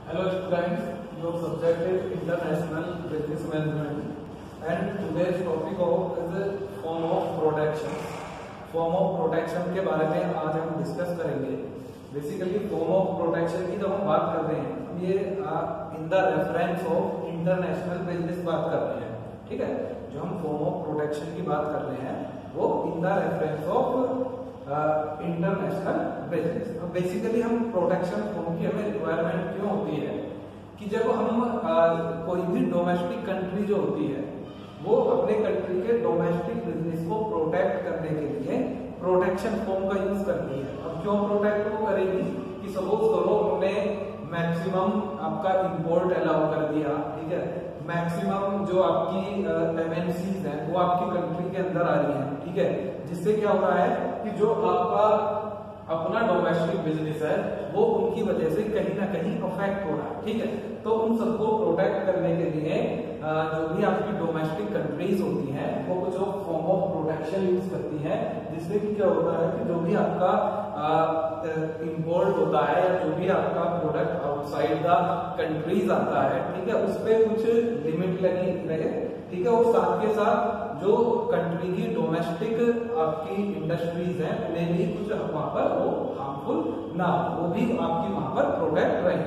Hello students, your subject is International Business Management and today's topic is form of protection. Form of protection के बारे में आज हम discuss करेंगे। Basically form of protection की जब हम बात कर रहे हैं ये in the reference of international business बात कर रहे हैं, ठीक है। जो हम फॉर्म ऑफ प्रोटेक्शन की बात कर रहे हैं वो in the reference of international business. अब बेसिकली हम प्रोटेक्शन फॉर्म की हमें रिक्वायरमेंट क्यों होती है कि जब हम कोई भी डोमेस्टिक कंट्री जो होती है वो अपने कंट्री के डोमेस्टिक बिजनेस को प्रोटेक्ट करने के लिए प्रोटेक्शन फॉर्म का यूज करती है। अब क्यों प्रोटेक्ट वो करेगी कि सपोज करो उन्होंने मैक्सिमम आपका इंपोर्ट अलाउ कर दिया, ठीक है। मैक्सिमम जो आपकी एमएनसीज है वो आपकी कंट्री के अंदर आ रही है, ठीक है। जिससे क्या हो रहा है कि जो आपका अपना डोमेस्टिक बिजनेस है वो उनकी वजह से कहीं ना कहीं अफेक्ट हो रहा है, ठीक है। तो उन सबको प्रोटेक्ट करने के लिए जो भी आपकी डोमेस्टिक कंट्रीज होती हैं वो कुछ फॉर्म ऑफ प्रोटेक्शन यूज करती हैं, जिससे कि क्या होता है कि जो भी आपका इंपोर्ट होता है या जो भी आपका प्रोडक्ट आउटसाइड द कंट्रीज आता है, ठीक है, उस पर कुछ लिमिट लगी रहे, ठीक है। और साथ के साथ जो कंट्री की डोमेस्टिक आपकी इंडस्ट्रीज हैं उन्हें भी कुछ वहां पर वो हार्मफुल ना वो भी आपकी वहां पर प्रोटेक्ट रहे।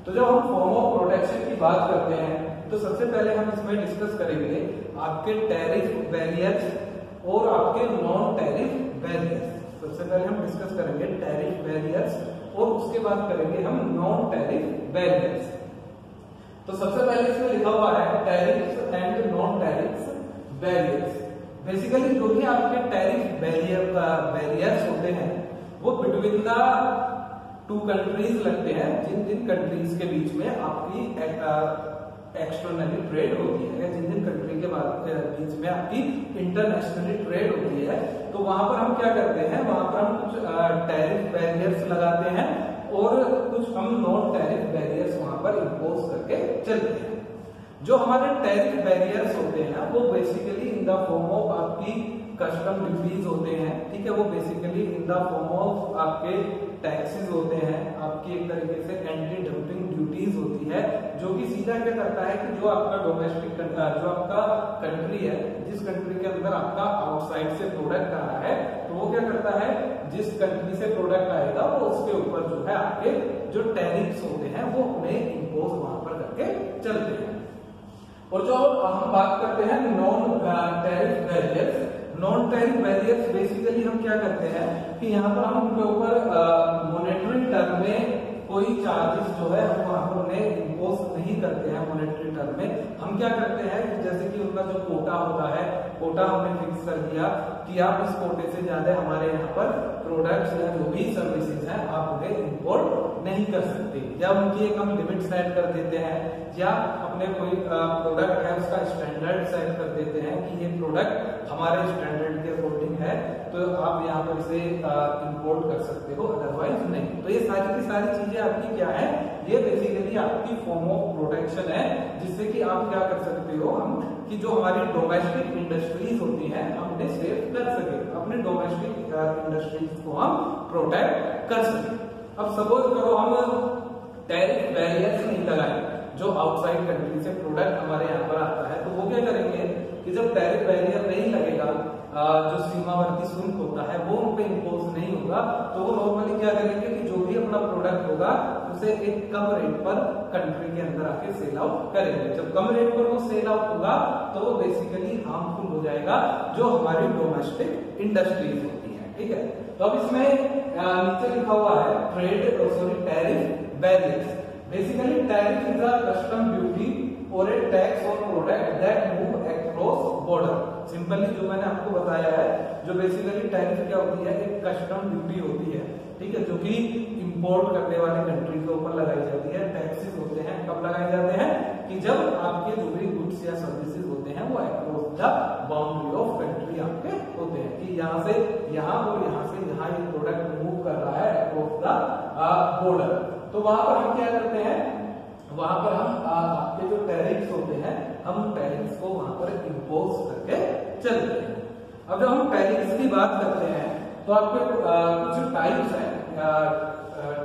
तो जब हम फॉर्म ऑफ प्रोटेक्शन की बात करते हैं तो सबसे पहले हम इसमें डिस्कस करेंगे आपके टैरिफ बैरियर्स और आपके नॉन टैरिफ बैरियर्स। सबसे पहले हम डिस्कस करेंगे टैरिफ बैरियर्स और उसके बाद करेंगे हम नॉन टैरिफ बैरियर्स। तो सबसे पहले इसमें लिखा हुआ है tariff and non tariff barriers. Basically जो भी आपके टैरिफ बैरियर्स होते हैं वो बिटवीन द टू कंट्रीज लगते हैं, जिन जिन कंट्रीज के बीच में आपकी एक्सटर्नली ट्रेड होती है, जिन जिन कंट्री के बीच में आपकी इंटरनेशनली ट्रेड होती है। तो वहां पर हम क्या करते हैं, वहां पर हम कुछ टैरिफ बैरियर्स लगाते हैं और कुछ हम नॉन टैरिफ बैरियर्स वहां पर इम्पोज करके चलते हैं। जो हमारे टैरिफ बैरियर्स होते हैं वो basically in the form of आपकी कस्टम ड्यूटीज होते हैं, ठीक है। वो basically in the form of आपके टैक्सेस होते हैं, आपकी एक तरीके से एंटी डंपिंग ड्यूटीज होती है, जो कि सीधा क्या करता है कि जो आपका डोमेस्टिक जो आपका कंट्री है, जिस कंट्री के अंदर आपका आउटसाइड से प्रोडक्ट आ रहा है, तो वो क्या करता है जिस कंट्री से प्रोडक्ट आएगा वो उसके ऊपर जो है आपके जो टैरिफ्स होते हैं वो उन्हें इम्पोज वहां पर करके चलते हैं। और जो हम बात करते हैं non tariff barriers, non tariff barriers basically हम क्या करते हैं कि यहाँ पर हम उनके ऊपर मॉनेटरी टर्म में कोई चार्जेस जो है हम वहां पर उन्हें इम्पोज नहीं करते हैं। मॉनेटरी टर्म में हम क्या करते हैं जैसे कि उनका जो कोटा होता है, कोटा हमने फिक्स कर दिया कि आप इस कोटे से ज्यादा हमारे यहाँ पर प्रोडक्ट्स या जो भी सर्विसेज हैं आप उन्हें इम्पोर्ट नहीं कर सकते, या उनकी एक हम लिमिट सेट कर देते हैं, या अपने कोई प्रोडक्ट है उसका स्टैंडर्ड सेट कर देते हैं कि ये प्रोडक्ट हमारे स्टैंडर्ड के अकॉर्डिंग है तो आप यहाँ पर इसे इंपोर्ट कर सकते हो, अदरवाइज नहीं। तो ये सारी की सारी चीजें आपकी क्या है, ये बेसिकली आपकी फॉर्म ऑफ प्रोटेक्शन है, जिससे कि आप क्या कर सकते हो हम कि जो हमारी डोमेस्टिक इंडस्ट्रीज होती हैं हम उन्हें सेव कर सके, अपने डोमेस्टिक इंडस्ट्रीज को हम प्रोटेक्ट कर सके। अब सपोज करो हम टैरिफ बैरियर्स नहीं लगाए, जो आउटसाइड कंट्री से प्रोडक्ट हमारे यहाँ पर आता है, तो वो क्या करेंगे कि जब टैरिफ बैरियर नहीं लगेगा, जो सीमावर्ती शुल्क होता है वो उन पे इम्पोज नहीं होगा, तो वो नॉर्मली क्या करेंगे कि जो भी अपना प्रोडक्ट होगा उसे एक कम रेट पर कंट्री के अंदर आके सेल आउट करेंगे। जब कम रेट पर वो सेल आउट होगा तो वो बेसिकली हार्मफुल हो जाएगा जो हमारी डोमेस्टिक इंडस्ट्रीज होती है, ठीक है। तो अब इसमें नीचे लिखा हुआ है tariff barriers. Basically tariff is a custom duty और a tax on product that move across border. Simply जो मैंने आपको बताया है, जो बेसिकली टैरिफ क्या होती है, एक कस्टम ड्यूटी होती है, ठीक है, जो कि इंपोर्ट करने वाले कंट्री के ऊपर लगाई जाती है। टैक्सेस होते हैं कब लगाए जाते हैं कि जब आपके जो भी गुड्स या सर्विसेज होते हैं वो across the boundary of country आपके होते हैं, कि यहाँ से यहाँ और यहाँ से यहाँ ये प्रोडक्ट मूव कर रहा है अक्रॉस द बॉर्डर। तो वहां पर हम क्या करते हैं, वहां पर हम आपके जो टैरिफ्स होते हैं हम टैरिफ्स को वहां पर इम्पोज करके चलते हैं। अब जब हम टैरिफ्स की बात करते हैं तो आपके कुछ टाइप्स हैं,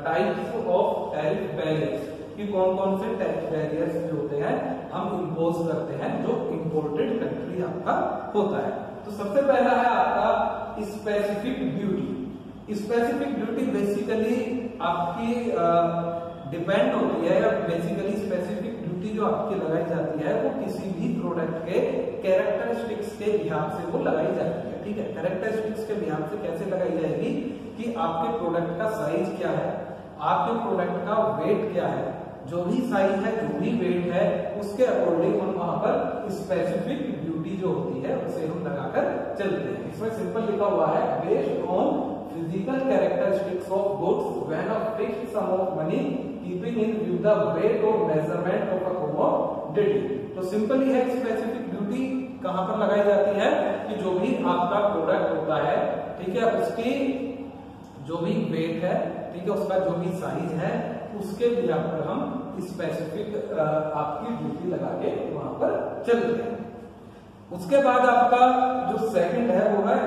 टाइप्स ऑफ टैरिफ बैरियर्स। कि कौन कौन से टैक्स बैरियर्स जो होते हैं हम इम्पोज करते हैं जो इंपोर्टेड कंट्री आपका होता है। तो सबसे पहला है आपका specific duty. Specific duty basically आपकी डिपेंड होती है, या बेसिकली स्पेसिफिक ड्यूटी जो आपकी लगाई जाती है वो किसी भी प्रोडक्ट के कैरेक्टरिस्टिक्स के लिहाज से वो लगाई जाती है। ठीक है, कैरेक्टरिस्टिक्स के लिहाज से कैसे लगाई जाएगी कि आपके प्रोडक्ट का साइज क्या है, आपके प्रोडक्ट का वेट क्या है, जो भी साइज है जो भी वेट है उसके अकॉर्डिंग हम वहां पर स्पेसिफिक ड्यूटी जो होती है उसे हम लगाकर चलते हैं। इसमें सिंपल लिखा हुआ है based on physical characteristics of goods when a fixed sum of money keeping in view the weight और मेजरमेंट ऑफ अ कमोडिटी। तो सिंपली है स्पेसिफिक ड्यूटी कहां पर लगाई जाती है कि जो भी आपका प्रोडक्ट होता है, ठीक है, उसकी जो भी वेट है, ठीक है, उसका जो भी साइज है उसके बिना पर हम स्पेसिफिक आपकी ड्यूटी लगा के वहां पर चलते हैं। उसके बाद आपका जो सेकंड है वो है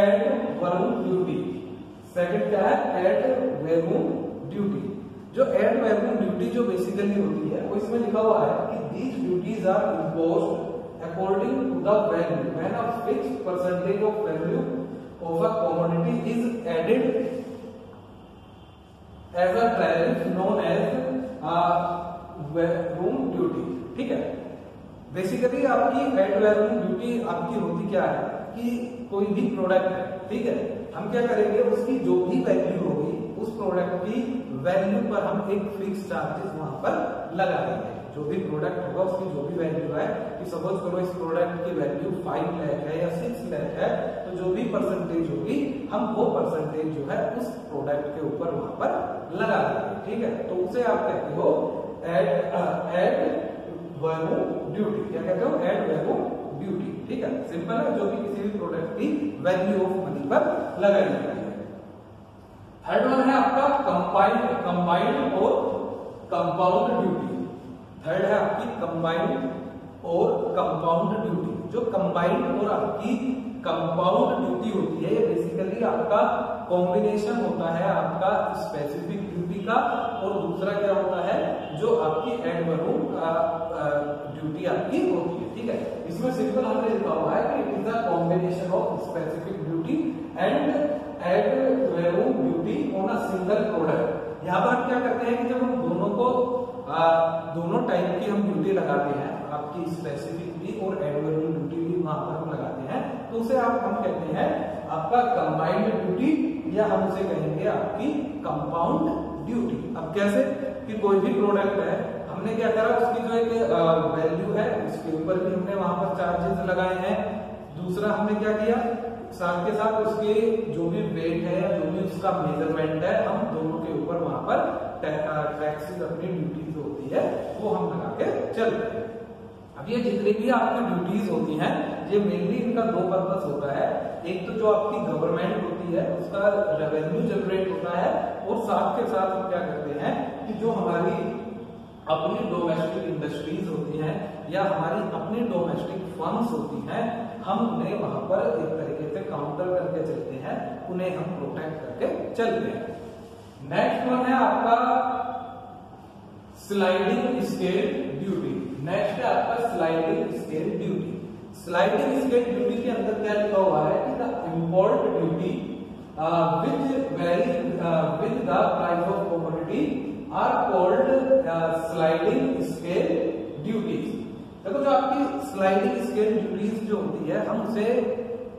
एड वैल्यू ड्यूटी। सेकंड क्या है? Ad value duty. जो एड वैल्यू ड्यूटी जो बेसिकली होती है वो इसमें लिखा हुआ है कि these duties are imposed according to the value when a fixed percentage of value of a commodity is added as a tariff known as value duty. ठीक है, बेसिकली आपकी एड वैल्यू ड्यूटी आपकी होती क्या है कि कोई भी प्रोडक्ट है, ठीक है, हम क्या करेंगे उसकी जो भी वैल्यू होगी उस प्रोडक्ट की वैल्यू पर हम एक फिक्स चार्जेस वहां पर लगा देंगे। जो भी प्रोडक्ट होगा उसकी जो भी वैल्यू है कि सपोज करो इस प्रोडक्ट की वैल्यू 5 लाख है या 6 लाख है, तो जो भी परसेंटेज होगी हम वो परसेंटेज जो है उस प्रोडक्ट के ऊपर वहां पर लगा देंगे। ठीक है, तो उसे आप कहते हो एड वैल्यू ड्यूटी। क्या कहते हो? Ad value duty. ठीक है, सिंपल है, जो भी किसी भी प्रोडक्ट की वैल्यू ऑफ मनी पर लगाई जाती है। थर्ड वन है आपका कंबाइंड और कंपाउंड ड्यूटी। थर्ड है आपकी कंबाइंड और कंपाउंड ड्यूटी। जो कंबाइंड और आपकी कंपाउंड ड्यूटी होती है ये बेसिकली आपका कॉम्बिनेशन होता है आपका स्पेसिफिक ड्यूटी का, और दूसरा क्या होता है जो आपकी एड वैल्यू ड्यूटी आपकी होती है। ठीक है, इसमें सिंपल हमने लिखा हुआ है कि it is a combination of specific duty and ad value duty on a single product. यहाँ पर हम क्या करते हैं कि जब हम दोनों को दोनों टाइप की हम ड्यूटी लगाते हैं, आपकी स्पेसिफिक भी और एड वैल्यू ड्यूटी भी वहां पर हम लगाते हैं, तो उसे हम कहते हैं आपका कंबाइंड ड्यूटी, या हम उसे कहेंगे आपकी कंपाउंड ड्यूटी। अब कैसे कि कोई भी प्रोडक्ट है, हमने क्या करा उसकी जो एक वैल्यू है उसके ऊपर भी हमने वहां पर चार्जेस लगाए हैं। दूसरा हमने क्या किया, साथ के साथ उसके जो भी वेट है या जो भी उसका मेजरमेंट है हम दोनों के ऊपर वहां पर टैक्सेस अपनी ड्यूटीज होती है वो हम लगा के चलते हैं। अब ये जितनी भी आपकी ड्यूटीज होती हैं ये मेनली इनका दो पर्पस होता है। एक तो जो आपकी गवर्नमेंट होती है उसका रेवेन्यू जनरेट होता है, और साथ के साथ हम क्या करते हैं कि जो हमारी अपनी डोमेस्टिक इंडस्ट्रीज होती हैं या हमारी अपनी डोमेस्टिक फर्म्स होती हैं, हम उन्हें वहां पर एक तरीके से काउंटर करके चलते हैं, उन्हें हम प्रोटेक्ट करके चलते हैं। नेक्स्ट वन है आपका स्लाइडिंग स्केल ड्यूटी। नेक्स्ट है आपका sliding scale duty. Sliding scale duty के अंदर क्या लिखा हुआ है कि the import duty which vary with the price of commodity are called sliding scale duties. देखो जो आपकी स्लाइडिंग स्केल ड्यूटीज जो होती है हम उसे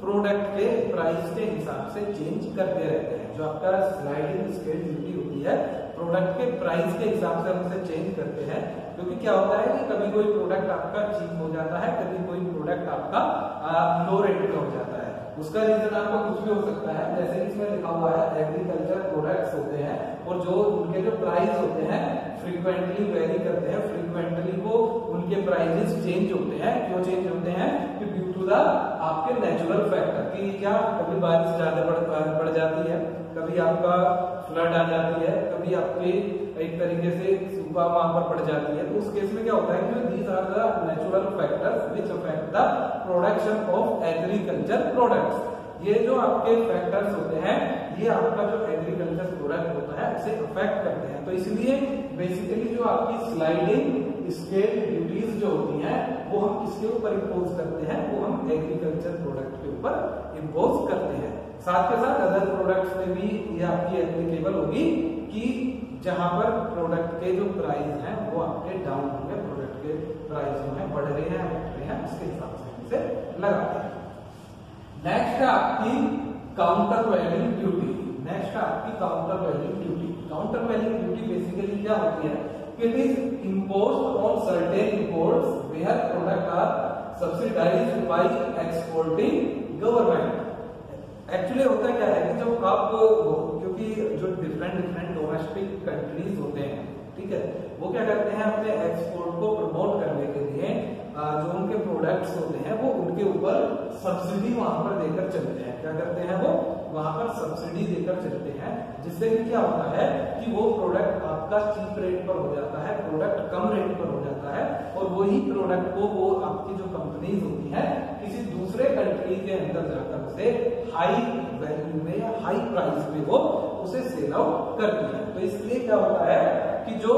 प्रोडक्ट के प्राइस के हिसाब से चेंज करते रहते हैं। जो आपका स्लाइडिंग स्केल ड्यूटी होती है प्रोडक्ट के प्राइस के हिसाब से हम उसे चेंज करते हैं, क्योंकि क्या होता है कि कभी कोई प्रोडक्ट आपका चीप हो जाता है, कभी कोई प्रोडक्ट आपका लो रेट में हो जाता है। उसका रीजन आपको कुछ भी हो सकता है, जैसे कि इसमें लिखा हुआ है एग्रीकल्चर प्रोडक्ट्स होते हैं और जो उनके जो प्राइस होते हैं फ्रीक्वेंटली वेरी करते हैं, फ्रीक्वेंटली वो उनके प्राइसेस चेंज होते हैं। क्यों चेंज होते हैं? कि ड्यू टू द आपके नेचुरल फैक्टर, कि क्या कभी बारिश ज्यादा बढ़ जाती है, कभी आपका फ्लड आ जाती है, कभी आपके एक तरीके से सूखा वहां पर पड़ जाती है। तो उस केस में क्या होता है कि these are the natural factors which affect the production of agriculture products. ये जो आपके फैक्टर्स होते हैं ये आपका जो एग्रीकल्चर एग्रीकल्चर प्रोडक्ट होता है उसे अफेक्ट करते हैं। तो इसलिए बेसिकली जो आपकी स्लाइडिंग स्केल ड्यूटीज जो होती हैं वो हम किसके ऊपर इम्पोज करते हैं, वो हम एग्रीकल्चर प्रोडक्ट के ऊपर इम्पोज करते हैं। साथ के साथ अदर प्रोडक्ट्स में भी ये आपकी एप्लीकेबल होगी कि जहां पर प्रोडक्ट के जो प्राइस हैं वो आपके डाउन होंगे, प्रोडक्ट के प्राइस जो है बढ़ रहे हैं घट रहे हैं, उसके हिसाब से इसे लगाते हैं। नेक्स्ट है आपकी काउंटर वैल्यू ड्यूटी। नेक्स्ट है आपकी counter value duty. Counter value duty basically क्या होती है, it is imposed on certain imports where product are subsidised by exporting government. Actually होता क्या है कि जब आप क्योंकि जो डिफरेंट डोमेस्टिक कंट्रीज होते हैं, ठीक है, वो क्या करते हैं अपने एक्सपोर्ट को प्रमोट करने के लिए जो उनके प्रोडक्ट्स होते हैं वो उनके ऊपर सब्सिडी वहां पर देकर चलते हैं। क्या करते हैं, वो वहां पर सब्सिडी देकर चलते हैं, जिससे कि क्या होता है कि वो प्रोडक्ट आपका चीप रेट पर हो जाता है, प्रोडक्ट कम रेट पर हो जाता है, और वही प्रोडक्ट को वो आपकी जो कंपनीज होती है किसी दूसरे कंट्री के अंदर जाकर उसे हाई वैल्यू में या हाई प्राइस में वो उसे सेल आउट करती है। तो इसलिए क्या होता है कि जो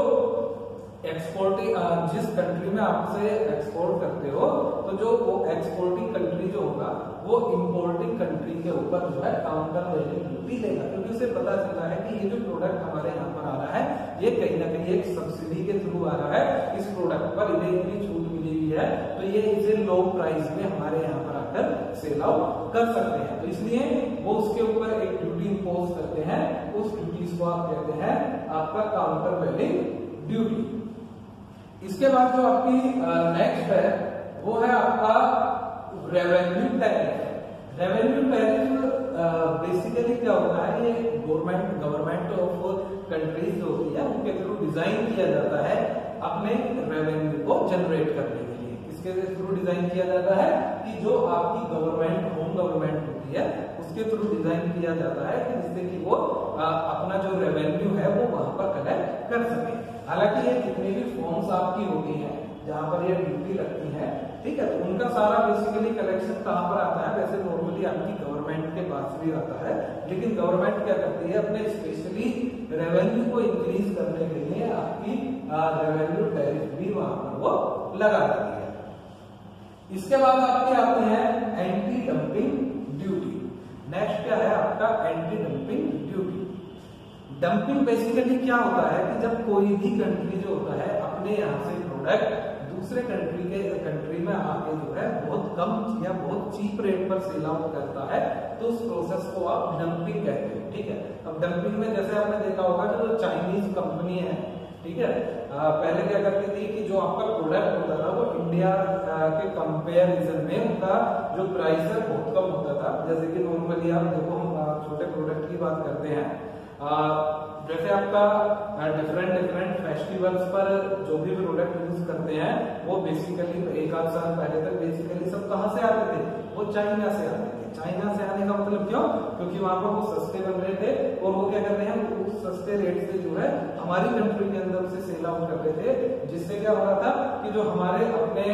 एक्सपोर्टिंग जिस कंट्री में आपसे एक्सपोर्ट करते हो, तो जो वो एक्सपोर्टिंग कंट्री जो होगा वो इंपोर्टिंग कंट्री के ऊपर जो है काउंटर वैल्यू ड्यूटी लेगा, क्योंकि उसे पता चलता है कि ये जो प्रोडक्ट हमारे यहाँ पर आ रहा है ये कहीं ना कहीं एक सब्सिडी के थ्रू आ रहा है, इस प्रोडक्ट पर इन्हें इतनी छूट मिली हुई है, तो ये इसे लो प्राइस में हमारे यहाँ पर आकर सेल आउट कर सकते हैं। तो इसलिए वो उसके ऊपर एक ड्यूटी इम्पोज करते हैं, उस ड्यूटीज को आप कहते हैं आपका काउंटर वैल्यू ड्यूटी। इसके बाद जो आपकी नेक्स्ट है वो है आपका revenue tariff. Revenue tariff basically क्या होता है, ये गवर्नमेंट ऑफ कंट्रीज जो होती है उनके थ्रू डिजाइन किया जाता है अपने रेवेन्यू को जनरेट करने के लिए। किसके थ्रू डिजाइन किया जाता है कि जो आपकी गवर्नमेंट होम गवर्नमेंट होती है उसके थ्रू डिजाइन किया जाता है कि जिससे कि वो अपना जो रेवेन्यू है वो वहां पर कलेक्ट कर सके। हालांकि ये जितनी भी फॉर्म्स आपकी होती हैं जहां पर ये ड्यूटी लगती है, ठीक है, तो उनका सारा बेसिकली कलेक्शन कहां पर आता है, वैसे नॉर्मली आपकी गवर्नमेंट के पास भी आता है, लेकिन गवर्नमेंट क्या करती है अपने स्पेशली रेवेन्यू को इंक्रीज करने के लिए आपकी रेवेन्यू टैरिफ भी वहां पर वो लगा देती है। इसके बाद आपके आते हैं एंटी डंपिंग ड्यूटी। नेक्स्ट क्या है आपका anti dumping duty. Dumping basically क्या होता है कि जब कोई भी कंट्री जो होता है अपने यहाँ से प्रोडक्ट दूसरे कंट्री में आके जो है बहुत कम या बहुत चीप रेट पर सेल आउट करता है, तो उस प्रोसेस को आप डंपिंग कहते हैं, ठीक है। अब डंपिंग में जैसे आपने देखा होगा कि जो चाइनीज कंपनी है, ठीक है, पहले क्या करती थी कि जो आपका प्रोडक्ट होता था वो इंडिया के कंपेरिजन में उनका जो प्राइस है बहुत कम होता था। जैसे कि नॉर्मली आप देखो हम छोटे प्रोडक्ट की बात करते हैं, जैसे आपका डिफरेंट फेस्टिवल्स पर जो भी प्रोडक्ट यूज करते हैं वो बेसिकली एक आध साल पहले तक बेसिकली सब कहां से आते थे, वो चाइना से आते थे। चाइना से आने का मतलब क्यों, क्योंकि वहां पर वो सस्ते बन रहे थे और वो क्या कर रहे हैं उस सस्ते रेट से जो है हमारी कंट्री के अंदर उसे सेल आउट करते थे, जिससे क्या हो रहा था कि जो हमारे अपने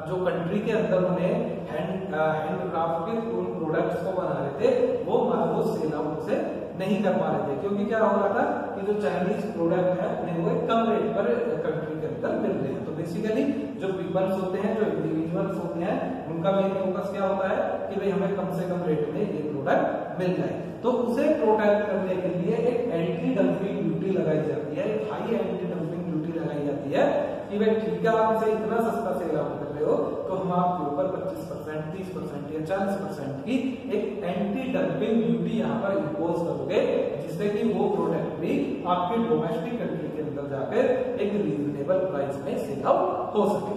जो कंट्री के अंदर उन्हें हैंडक्राफ्ट के उन प्रोडक्ट्स को बना रहे थे वो सेल आउट से नहीं कर पा रहे थे, क्योंकि क्या हो रहा था कि जो चाइनीज प्रोडक्ट है उन्हें वो कम रेट पर कंट्री के अंदर मिल रहे हैं। तो बेसिकली जो पीपल्स होते हैं, जो इंडिविजुअल्स होते हैं, उनका मेन फोकस क्या होता है कि भाई हमें कम से कम रेट में ये प्रोडक्ट मिल जाए। तो उसे प्रोटेक्ट करने के लिए एक एंटी डंपिंग ड्यूटी लगाई जाती है, एक हाई एंटी डंपिंग ड्यूटी लगाई जाती है कि भाई ठीक है आप इसे इतना सस्ता सेल आउट कर रहे हो तो हम आपके ऊपर 25%, 30% या 40% की एक एंटी डंपिंग ड्यूटी यहाँ पर इम्पोज करोगे, जिससे कि वो प्रोडक्ट भी आपके डोमेस्टिक कंट्री के अंदर जाकर एक रीजनेबल प्राइस में सेल आउट हो सके।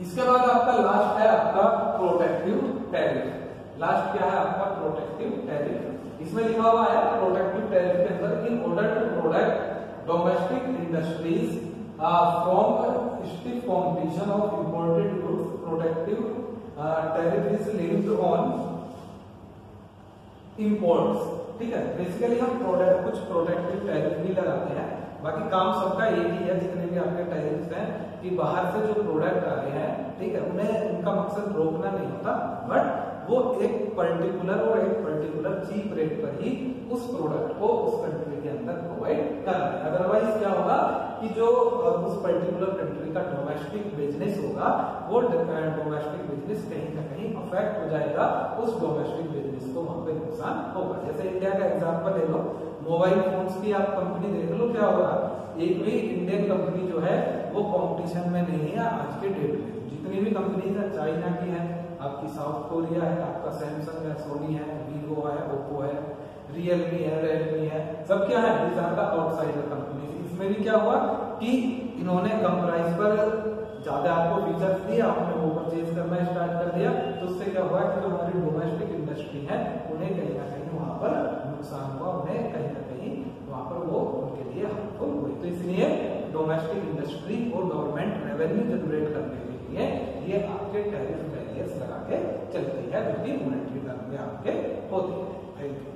इसके बाद आपका लास्ट है आपका प्रोटेक्टिव टैरिफ। लास्ट क्या है आपका प्रोटेक्टिव टैरिफ। इसमें लिखा हुआ है प्रोटेक्टिव टैरिफ के अंदर in order to protect domestic industries from stiff competition of imported goods, protective tariff is linked on imports, ठीक है। बेसिकली हम कुछ प्रोटेक्टिव टैरिफ भी लगाते हैं, बाकी काम सबका एक ही है जितने भी आपके टैरिफ हैं कि बाहर से जो प्रोडक्ट आ रहे हैं, ठीक है, उन्हें उनका मकसद रोकना नहीं होता, बट वो एक पर्टिकुलर चीप रेट पर ही उस प्रोडक्ट को उस कंट्री के अंदर प्रोवाइड कर रहा है। अदरवाइज क्या होगा कि जो उस पर्टिकुलर कंट्री का डोमेस्टिक बिजनेस होगा वो डोमेस्टिक बिजनेस कहीं ना कहीं अफेक्ट हो जाएगा, उस डोमेस्टिक बिजनेस को वहां पे नुकसान होगा। जैसे इंडिया का एग्जांपल ले लो, मोबाइल फोन्स की आप कंपनी देख लो, क्या होगा, एक भी इंडियन कंपनी जो है वो कंपटीशन में नहीं है आज के डेट में। जितनी भी कंपनीज है, चाइना की है, आपकी साउथ कोरिया है, आपका सैमसंग है, सोनी है, वीवो है, ओप्पो है, रियलमी है, रेडमी है, सब क्या है, these are the outsider companies. इसमें भी क्या हुआ कि इन्होंने कम प्राइस पर ज्यादा आपको फीचर्स दिए, आपने वो परचेज करना स्टार्ट कर दिया, तो उससे क्या हुआ कि जो हमारी डोमेस्टिक इंडस्ट्री है उन्हें कहीं ना कहीं वहां पर नुकसान हुआ, उन्हें कहीं ना कहीं वहां पर वो उनके लिए हार्मफुल हुई। तो इसलिए डोमेस्टिक इंडस्ट्री और गवर्नमेंट रेवेन्यू जनरेट करने के लिए ये आपके टैरिफ बैरियर्स लगा के चलती है, जो कि मॉनेटरी टर्म में आपके होती है। Thank you.